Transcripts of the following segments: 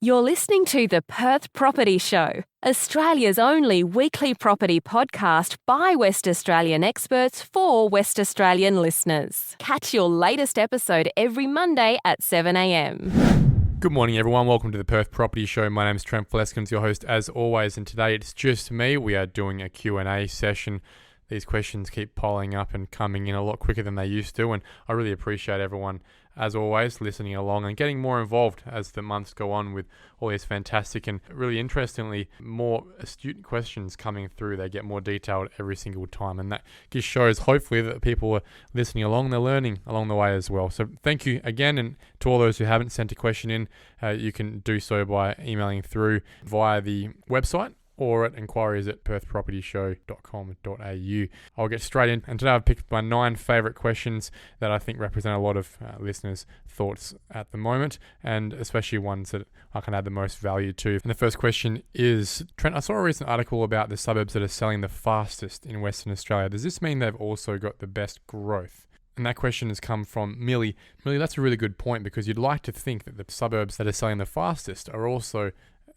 You're listening to the Perth Property Show, Australia's only weekly property podcast by West Australian experts for West Australian listeners. Catch your latest episode every Monday at 7 a.m. Good morning, everyone. Welcome to the Perth Property Show. My name is Trent Fleskens, your host as always, and today it's just me. We are doing a Q&A session. These questions keep piling up and coming in a lot quicker than they used to, and I really appreciate everyone, as always, listening along and getting more involved as the months go on with all these fantastic and really interestingly more astute questions coming through. They get more detailed every single time, and that just shows hopefully that people are listening along, they're learning along the way as well. So thank you again, and to all those who haven't sent a question in, you can do so by emailing through via the website or at enquiries@perthpropertyshow.com.au. I'll get straight in, and today I've picked my 9 favourite questions that I think represent a lot of listeners' thoughts at the moment, and especially ones that I can add the most value to. And the first question is, Trent, I saw a recent article about the suburbs that are selling the fastest in Western Australia. Does this mean they've also got the best growth? And that question has come from Millie. Millie, that's a really good point, because you'd like to think that the suburbs that are selling the fastest are also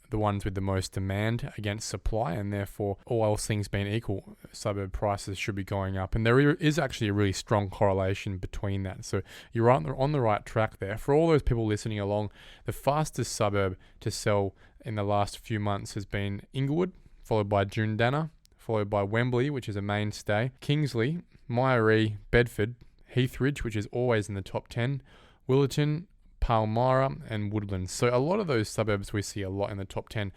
the ones with the most demand against supply, and therefore, all else things being equal, suburb prices should be going up. And there is actually a really strong correlation between that. So you're on the right track there. For all those people listening along, the fastest suburb to sell in the last few months has been Inglewood, followed by Jundana, followed by Wembley, which is a mainstay, Kingsley, Myaree, Bedford, Heathridge, which is always in the top 10, Willetton, Palmyra and Woodlands. So a lot of those suburbs we see a lot in the top 10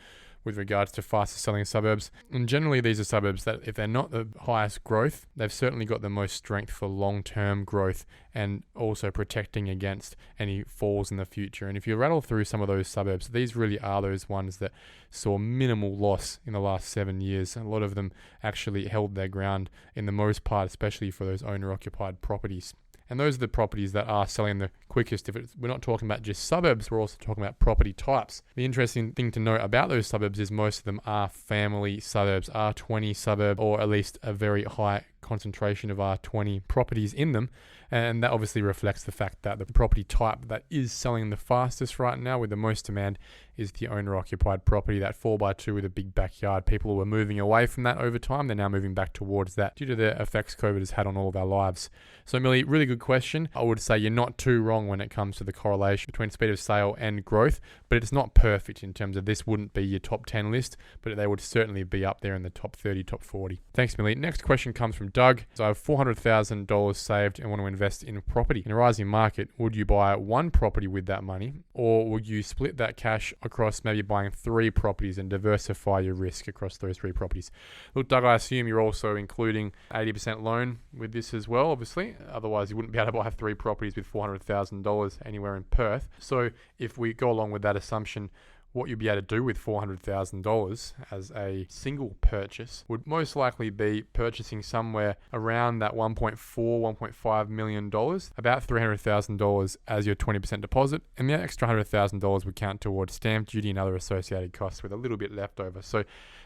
with regards to fastest selling suburbs. And generally these are suburbs that, if they're not the highest growth, they've certainly got the most strength for long-term growth and also protecting against any falls in the future. And if you rattle through some of those suburbs, these really are those ones that saw minimal loss in the last 7 years. A lot of them actually held their ground in the most part, especially for those owner-occupied properties. And those are the properties that are selling the quickest. We're not talking about just suburbs, we're also talking about property types. The interesting thing to note about those suburbs is most of them are family suburbs, R20 suburb, or at least a very high concentration of R20 properties in them. And that obviously reflects the fact that the property type that is selling the fastest right now with the most demand is the owner-occupied property, that 4x2 with a big backyard. People were moving away from that over time. They're now moving back towards that due to the effects COVID has had on all of our lives. So Millie, really good question. I would say you're not too wrong when it comes to the correlation between speed of sale and growth, but it's not perfect in terms of this wouldn't be your top 10 list, but they would certainly be up there in the top 30, top 40. Thanks, Millie. Next question comes from Doug. So I have $400,000 saved and want to invest in property. In a rising market, would you buy one property with that money, or would you split that cash across maybe buying 3 properties and diversify your risk across those 3 properties? Look, Doug, I assume you're also including 80% loan with this as well, obviously. Otherwise, you wouldn't be able to buy 3 properties with $400,000 anywhere in Perth. So if we go along with that assumption, what you'll be able to do with $400,000 as a single purchase would most likely be purchasing somewhere around that $1.5 million, about $300,000 as your 20% deposit, and the extra $100,000 would count towards stamp duty and other associated costs with a little bit left over. So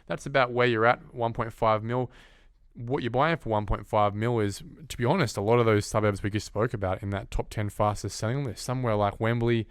that's about where you're at, 1.5 mil. What you're buying for 1.5 mil is, to be honest, a lot of those suburbs we just spoke about in that top 10 fastest selling list. Somewhere like Wembley,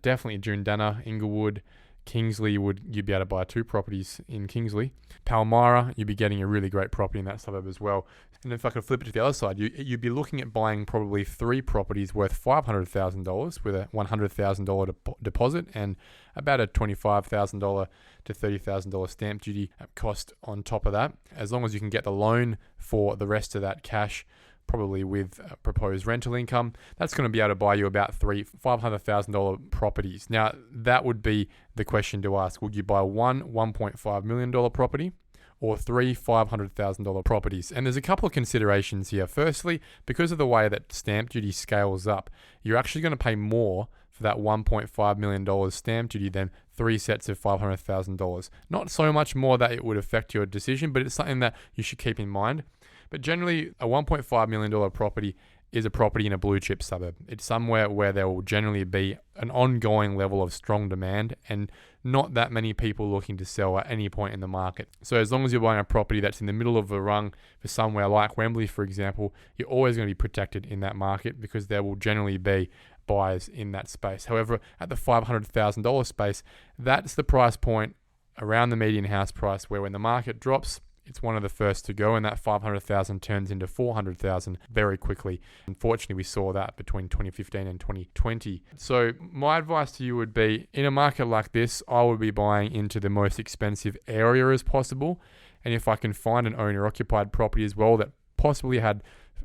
definitely Jundana, Inglewood, Kingsley, you'd be able to buy 2 properties in Kingsley. Palmyra, you'd be getting a really great property in that suburb as well. And if I could flip it to the other side, you'd be looking at buying probably 3 properties worth $500,000 with a $100,000 deposit and about a $25,000 to $30,000 stamp duty cost on top of that. As long as you can get the loan for the rest of that cash, probably with proposed rental income, that's going to be able to buy you about 3 $500,000 properties. Now, that would be the question to ask. Would you buy one $1.5 million property or 3 $500,000 properties? And there's a couple of considerations here. Firstly, because of the way that stamp duty scales up, you're actually going to pay more for that $1.5 million stamp duty than 3 sets of $500,000. Not so much more that it would affect your decision, but it's something that you should keep in mind. But generally, a $1.5 million property is a property in a blue chip suburb. It's somewhere where there will generally be an ongoing level of strong demand and not that many people looking to sell at any point in the market. So as long as you're buying a property that's in the middle of a rung for somewhere like Wembley, for example, you're always going to be protected in that market because there will generally be buyers in that space. However, at the $500,000 space, that's the price point around the median house price where when the market drops, it's one of the first to go, and that 500,000 turns into 400,000 very quickly. Unfortunately, we saw that between 2015 and 2020. So my advice to you would be, in a market like this, I would be buying into the most expensive area as possible. And if I can find an owner-occupied property as well that possibly had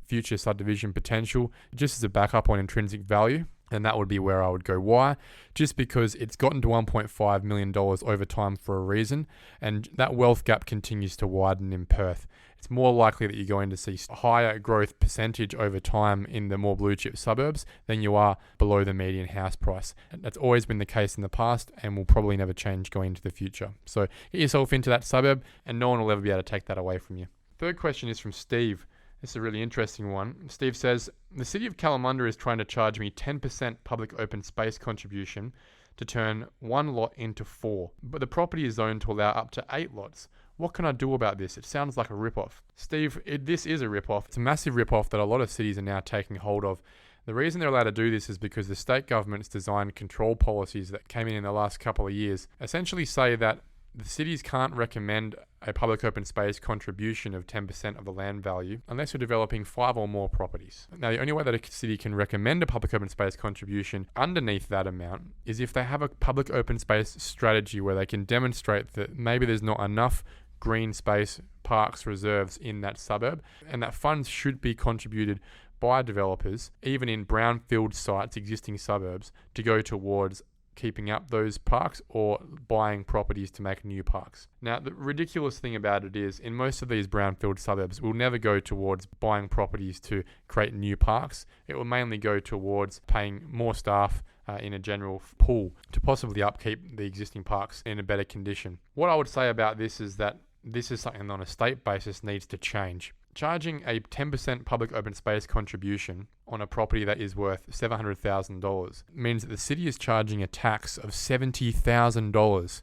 future subdivision potential, just as a backup on intrinsic value, and that would be where I would go. Why? Just because it's gotten to $1.5 million over time for a reason, and that wealth gap continues to widen in Perth. It's more likely that you're going to see a higher growth percentage over time in the more blue chip suburbs than you are below the median house price. And that's always been the case in the past and will probably never change going into the future. So get yourself into that suburb and no one will ever be able to take that away from you. Third question is from Steve. This is a really interesting one. Steve says, the city of Kalamunda is trying to charge me 10% public open space contribution to turn one lot into 4, but the property is zoned to allow up to 8 lots. What can I do about this? It sounds like a rip-off. Steve, this is a rip-off. It's a massive rip-off that a lot of cities are now taking hold of. The reason they're allowed to do this is because the state government's designed control policies that came in the last couple of years essentially say that the cities can't recommend a public open space contribution of 10% of the land value unless you're developing 5 or more properties. Now, the only way that a city can recommend a public open space contribution underneath that amount is if they have a public open space strategy where they can demonstrate that maybe there's not enough green space, parks, reserves in that suburb, and that funds should be contributed by developers, even in brownfield sites, existing suburbs, to go towards keeping up those parks or buying properties to make new parks. Now, the ridiculous thing about it is, in most of these brownfield suburbs, we'll never go towards buying properties to create new parks. It will mainly go towards paying more staff in a general pool to possibly upkeep the existing parks in a better condition. What I would say about this is that this is something that on a state basis needs to change. Charging a 10% public open space contribution on a property that is worth $700,000 means that the city is charging a tax of $70,000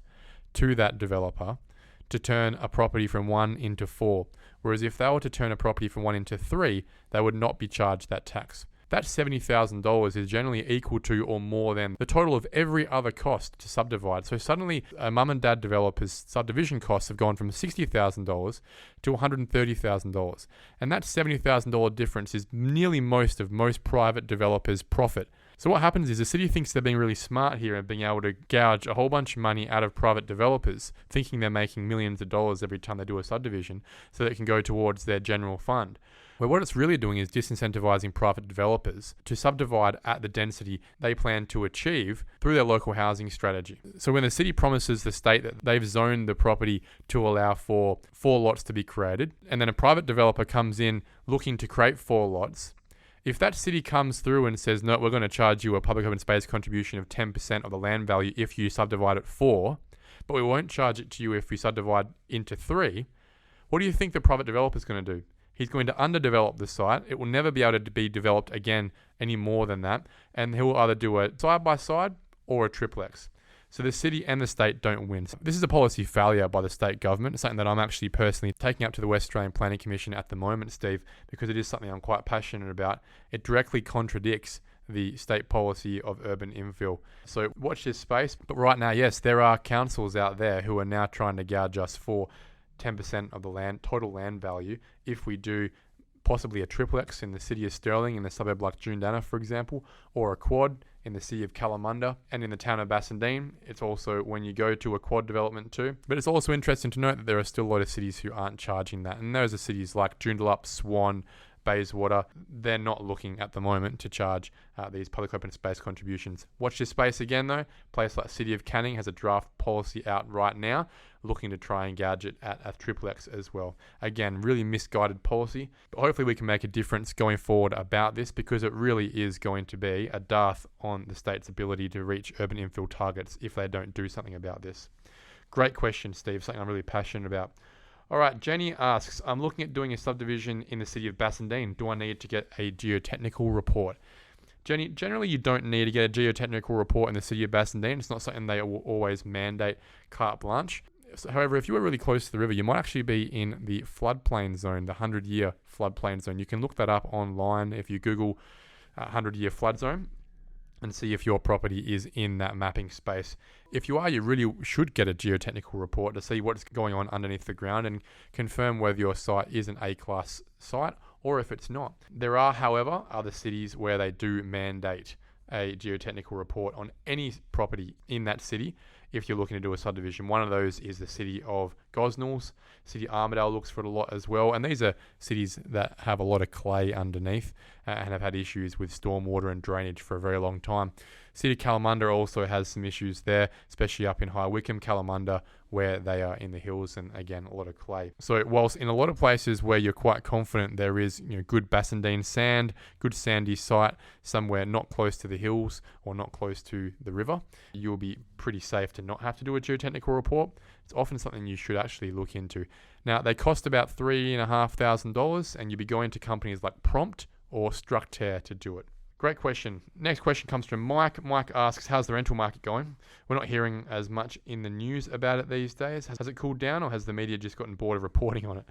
to that developer to turn a property from 1 into 4. Whereas if they were to turn a property from 1 into 3, they would not be charged that tax. That $70,000 is generally equal to or more than the total of every other cost to subdivide. So suddenly a mum and dad developer's subdivision costs have gone from $60,000 to $130,000. And that $70,000 difference is nearly most private developers' profit. So what happens is the city thinks they're being really smart here and being able to gouge a whole bunch of money out of private developers, thinking they're making millions of dollars every time they do a subdivision, so that it can go towards their general fund. Where what it's really doing is disincentivizing private developers to subdivide at the density they plan to achieve through their local housing strategy. So when the city promises the state that they've zoned the property to allow for 4 lots to be created, and then a private developer comes in looking to create 4 lots, if that city comes through and says, no, we're going to charge you a public open space contribution of 10% of the land value if you subdivide at 4, but we won't charge it to you if you subdivide into 3, what do you think the private developer is going to do? He's going to underdevelop the site. It will never be able to be developed again any more than that. And he will either do a side-by-side or a triplex. So the city and the state don't win. So this is a policy failure by the state government. It's something that I'm actually personally taking up to the West Australian Planning Commission at the moment, Steve, because it is something I'm quite passionate about. It directly contradicts the state policy of urban infill. So watch this space. But right now, yes, there are councils out there who are now trying to gouge us for 10% of the total land value if we do possibly a triplex in the city of Stirling in a suburb like Joondalup, for example, or a quad in the city of Kalamunda and in the town of Bassendean. It's also when you go to a quad development too. But it's also interesting to note that there are still a lot of cities who aren't charging that, and those are cities like Joondalup, Swan, Bayswater. They're not looking at the moment to charge these public open space contributions. Watch this space again though. Place like City of Canning has a draft policy out right now looking to try and gouge it at a triplex as well. Again, really misguided policy, but hopefully we can make a difference going forward about this, because it really is going to be a dearth on the state's ability to reach urban infill targets if they don't do something about this. Great question, Steve, something I'm really passionate about. All right, Jenny asks, I'm looking at doing a subdivision in the city of Bassendean. Do I need to get a geotechnical report? Jenny, generally you don't need to get a geotechnical report in the city of Bassendean. It's not something they will always mandate carte blanche. However, if you are really close to the river, you might actually be in the floodplain zone, the 100-year floodplain zone. You can look that up online if you Google 100-year flood zone and see if your property is in that mapping space. If you are, you really should get a geotechnical report to see what's going on underneath the ground and confirm whether your site is an A-class site or if it's not. There are, however, other cities where they do mandate a geotechnical report on any property in that city if you're looking to do a subdivision. One of those is the city of Gosnells. City Armidale looks for it a lot as well, and these are cities that have a lot of clay underneath and have had issues with stormwater and drainage for a very long time. City of Kalamunda also has some issues there, especially up in High Wycombe, Kalamunda, where they are in the hills and again a lot of clay. So whilst in a lot of places where you're quite confident there is good Bassendean sand, good sandy site somewhere not close to the hills or not close to the river, you'll be pretty safe to not have to do a geotechnical report. It's often something you should actually look into. Now they cost about $3,500 and you'll be going to companies like Prompt or Structair to do it. Great question. Next question comes from Mike. Mike asks, how's the rental market going? We're not hearing as much in the news about it these days. Has it cooled down or has the media just gotten bored of reporting on it?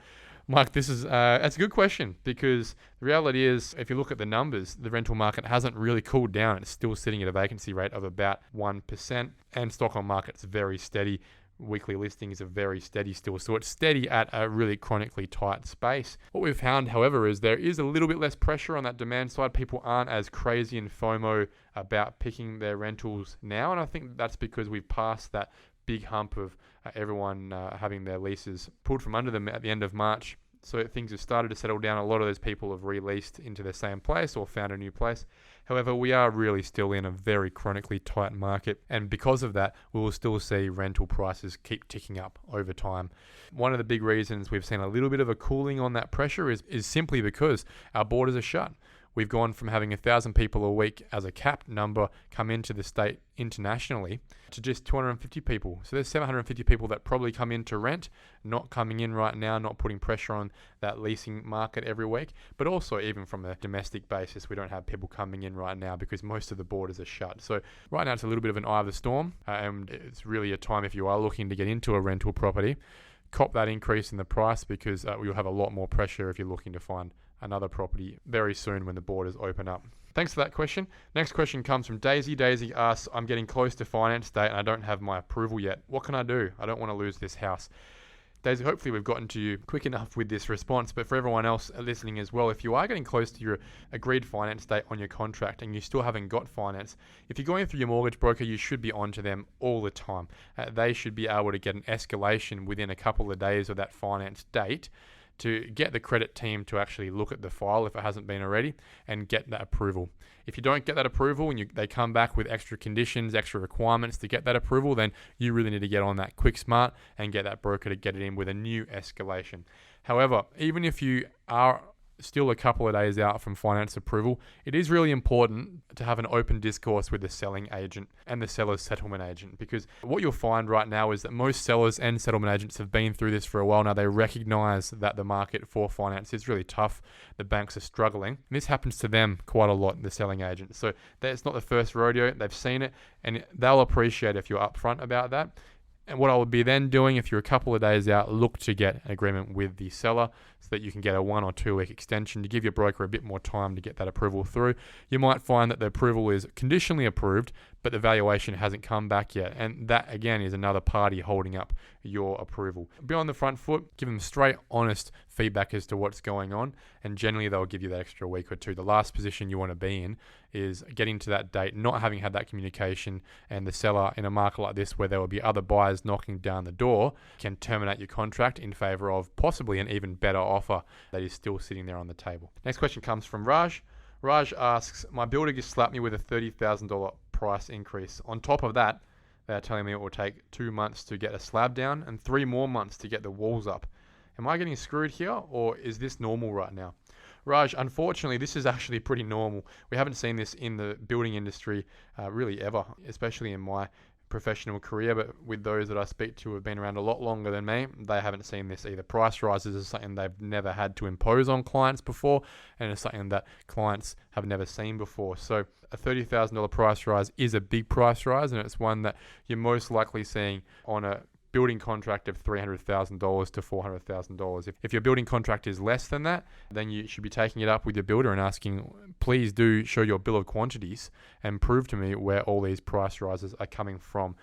Mike, that's a good question because the reality is if you look at the numbers, the rental market hasn't really cooled down. It's still sitting at a vacancy rate of about 1% and stock on market's very steady. Weekly listings are very steady still. So it's steady at a really chronically tight space. What we've found, however, is there is a little bit less pressure on that demand side. People aren't as crazy and FOMO about picking their rentals now. And I think that's because we've passed that big hump of everyone having their leases pulled from under them at the end of March. So things have started to settle down. A lot of those people have released into the same place or found a new place. However, we are really still in a very chronically tight market. And because of that, we will still see rental prices keep ticking up over time. One of the big reasons we've seen a little bit of a cooling on that pressure is simply because our borders are shut. We've gone from having 1,000 people a week as a capped number come into the state internationally to just 250 people. So there's 750 people that probably come in to rent, not coming in right now, not putting pressure on that leasing market every week. But also even from a domestic basis, we don't have people coming in right now because most of the borders are shut. So right now it's a little bit of an eye of the storm and it's really a time if you are looking to get into a rental property, cop that increase in the price because you'll have a lot more pressure if you're looking to find another property very soon when the borders open up. Thanks for that question. Next question comes from Daisy. Daisy asks, I'm getting close to finance date and I don't have my approval yet. What can I do? I don't want to lose this house. Daisy, hopefully we've gotten to you quick enough with this response, but for everyone else listening as well, if you are getting close to your agreed finance date on your contract and you still haven't got finance, if you're going through your mortgage broker, you should be on to them all the time. They should be able to get an escalation within a couple of days of that finance date to get the credit team to actually look at the file if it hasn't been already and get that approval. If you don't get that approval and they come back with extra conditions, extra requirements to get that approval, then you really need to get on that quick smart and get that broker to get it in with a new escalation. However, even if you are still a couple of days out from finance approval, it is really important to have an open discourse with the selling agent and the seller's settlement agent, because what you'll find right now is that most sellers and settlement agents have been through this for a while now. They recognize that the market for finance is really tough. The banks are struggling. And this happens to them quite a lot, the selling agent. So that's not the first rodeo. They've seen it and they'll appreciate if you're upfront about that. And what I would be then doing if you're a couple of days out, look to get an agreement with the seller so that you can get a 1 or 2 week extension to give your broker a bit more time to get that approval through. You might find that the approval is conditionally approved, but the valuation hasn't come back yet. And that, again, is another party holding up your approval. Be on the front foot, give them straight, honest feedback as to what's going on, and generally they'll give you that extra week or two. The last position you want to be in is getting to that date, not having had that communication, and the seller in a market like this where there will be other buyers knocking down the door can terminate your contract in favor of possibly an even better offer that is still sitting there on the table. Next question comes from Raj. Raj asks, my builder just slapped me with a $30,000 price increase. On top of that, they're telling me it will take 2 months to get a slab down and 3 more months to get the walls up. Am I getting screwed here, or is this normal right now? Raj, unfortunately, this is actually pretty normal. We haven't seen this in the building industry really ever, especially in my professional career, but with those that I speak to who have been around a lot longer than me, they haven't seen this either. Price rises is something they've never had to impose on clients before, and it's something that clients have never seen before. So a $30,000 price rise is a big price rise, and it's one that you're most likely seeing on a building contract of $300,000 to $400,000. If your building contract is less than that, then you should be taking it up with your builder and asking, please do show your bill of quantities and prove to me where all these price rises are coming from.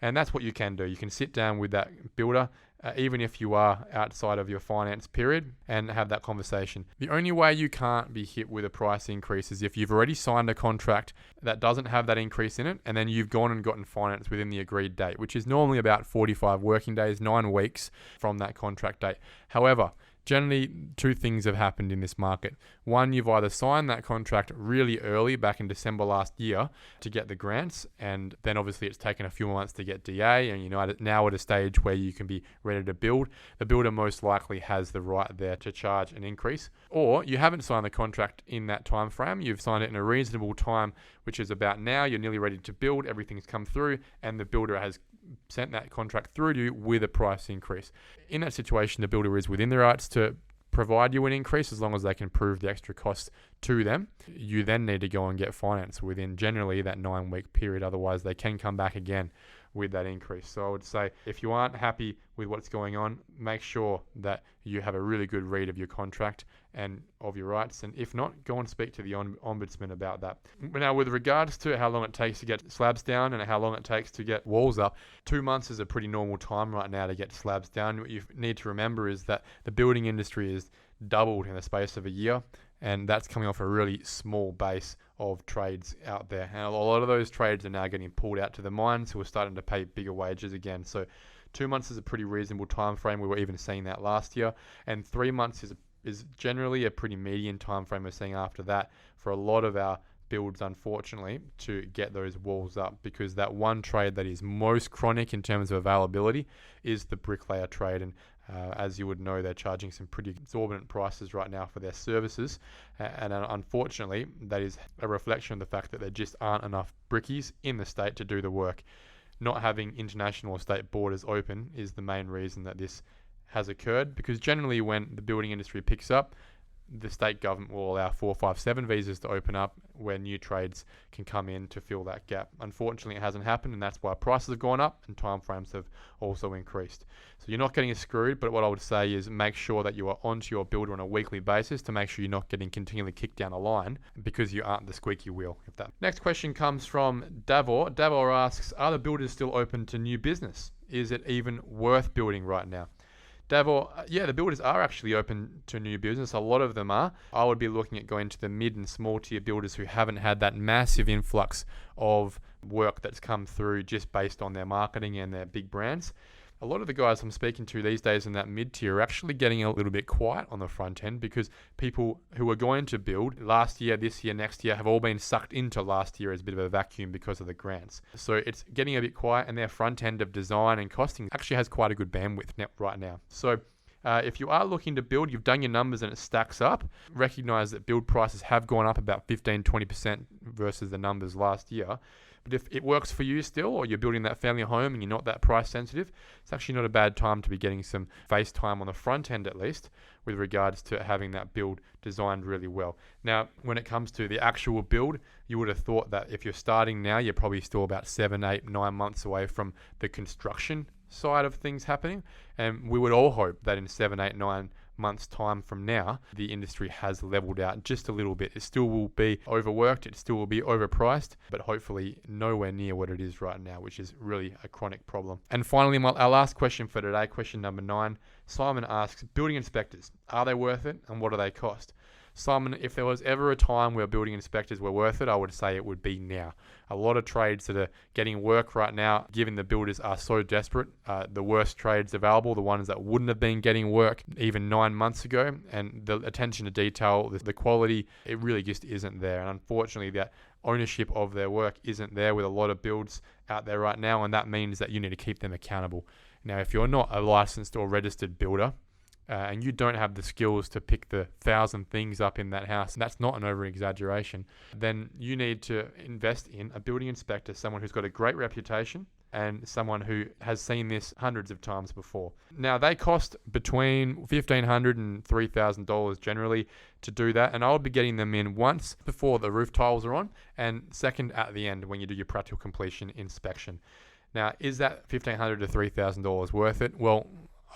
And that's what you can do. You can sit down with that builder, even if you are outside of your finance period, and have that conversation. The only way you can't be hit with a price increase is if you've already signed a contract that doesn't have that increase in it, and then you've gone and gotten finance within the agreed date, which is normally about 45 working days, 9 weeks from that contract date. However, generally, two things have happened in this market. One, you've either signed that contract really early back in December last year to get the grants, and then obviously it's taken a few months to get DA, and now at a stage where you can be ready to build. The builder most likely has the right there to charge an increase. Or you haven't signed the contract in that time frame. You've signed it in a reasonable time, which is about now. You're nearly ready to build. Everything's come through, and the builder has sent that contract through to you with a price increase. In that situation, the builder is within their rights to provide you an increase as long as they can prove the extra cost to them. You then need to go and get finance within generally that 9-week period. Otherwise, they can come back again with that increase. So I would say if you aren't happy with what's going on, make sure that you have a really good read of your contract and of your rights. And if not, go and speak to the ombudsman about that. Now, with regards to how long it takes to get slabs down and how long it takes to get walls up, 2 months is a pretty normal time right now to get slabs down. What you need to remember is that the building industry is doubled in the space of a year, and that's coming off a really small base of trades out there. And a lot of those trades are now getting pulled out to the mines who are starting to pay bigger wages again. So 2 months is a pretty reasonable time frame. We were even seeing that last year, and 3 months is generally a pretty median time frame we're seeing after that for a lot of our builds, unfortunately, to get those walls up, because that one trade that is most chronic in terms of availability is the bricklayer trade. And as you would know, they're charging some pretty exorbitant prices right now for their services, and unfortunately that is a reflection of the fact that there just aren't enough brickies in the state to do the work. Not having international or state borders open is the main reason that this has occurred, because generally when the building industry picks up, the state government will allow 457 visas to open up where new trades can come in to fill that gap. Unfortunately, it hasn't happened, and that's why prices have gone up and timeframes have also increased. So you're not getting screwed, but what I would say is make sure that you are onto your builder on a weekly basis to make sure you're not getting continually kicked down a line because you aren't the squeaky wheel. Next question comes from Davor. Davor asks, are the builders still open to new business? Is it even worth building right now? Davor, yeah, the builders are actually open to new business. A lot of them are. I would be looking at going to the mid and small tier builders who haven't had that massive influx of work that's come through just based on their marketing and their big brands. A lot of the guys I'm speaking to these days in that mid tier are actually getting a little bit quiet on the front end, because people who are going to build last year, this year, next year have all been sucked into last year as a bit of a vacuum because of the grants. So it's getting a bit quiet, and their front end of design and costing actually has quite a good bandwidth right now. So if you are looking to build, you've done your numbers and it stacks up, recognize that build prices have gone up about 15-20% versus the numbers last year. But if it works for you still, or you're building that family home and you're not that price sensitive, it's actually not a bad time to be getting some face time on the front end, at least, with regards to having that build designed really well. Now, when it comes to the actual build, you would have thought that if you're starting now, you're probably still about 7, 8, 9 months away from the construction side of things happening. And we would all hope that in 7, 8, 9 months time from now, the industry has leveled out just a little bit. It still will be overworked, it still will be overpriced, but hopefully nowhere near what it is right now, which is really a chronic problem. And finally, our last question for today, question number 9. Simon asks, building inspectors, are they worth it, and what do they cost? Simon, if there was ever a time where building inspectors were worth it, I would say it would be now. A lot of trades that are getting work right now, given the builders are so desperate, the worst trades available, the ones that wouldn't have been getting work even 9 months ago, and the attention to detail, the quality, it really just isn't there. And unfortunately, that ownership of their work isn't there with a lot of builds out there right now, and that means that you need to keep them accountable. Now, if you're not a licensed or registered builder, and you don't have the skills to pick the 1,000 things up in that house, and that's not an over-exaggeration, then you need to invest in a building inspector, someone who's got a great reputation, and someone who has seen this hundreds of times before. Now, they cost between $1,500 and $3,000 generally to do that, and I would be getting them in once before the roof tiles are on, and second at the end when you do your practical completion inspection. Now, is that $1,500 to $3,000 worth it? Well,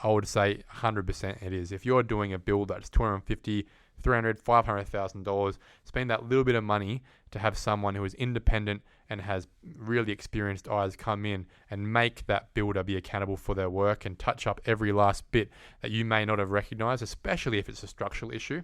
I would say 100% it is. If you're doing a build that's $250,000, $300,000, $500,000, spend that little bit of money to have someone who is independent and has really experienced eyes come in and make that builder be accountable for their work and touch up every last bit that you may not have recognized, especially if it's a structural issue,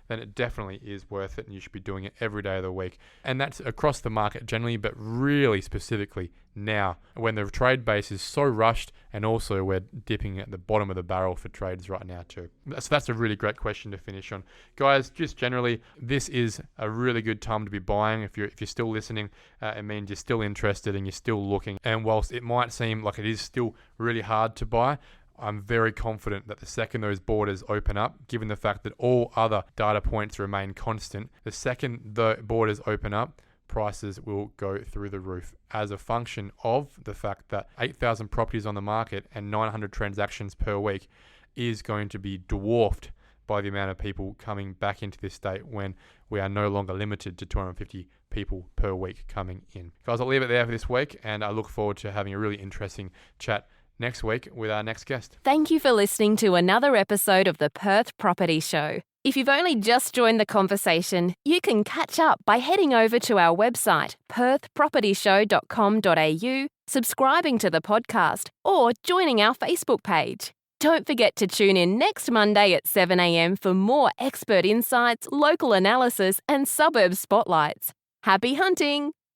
then it definitely is worth it, and you should be doing it every day of the week. And that's across the market generally, but really specifically now when the trade base is so rushed, and also we're dipping at the bottom of the barrel for trades right now too. So that's a really great question to finish on. Guys, just generally, this is a really good time to be buying. If you're still listening, it means you're still interested and you're still looking. And whilst it might seem like it is still really hard to buy, I'm very confident that the second those borders open up, given the fact that all other data points remain constant, the second the borders open up, prices will go through the roof as a function of the fact that 8,000 properties on the market and 900 transactions per week is going to be dwarfed by the amount of people coming back into this state when we are no longer limited to 250 people per week coming in. Guys, I'll leave it there for this week, and I look forward to having a really interesting chat next week with our next guest. Thank you for listening to another episode of the Perth Property Show. If you've only just joined the conversation, you can catch up by heading over to our website, perthpropertyshow.com.au, subscribing to the podcast, or joining our Facebook page. Don't forget to tune in next Monday at 7 a.m. for more expert insights, local analysis, and suburb spotlights. Happy hunting!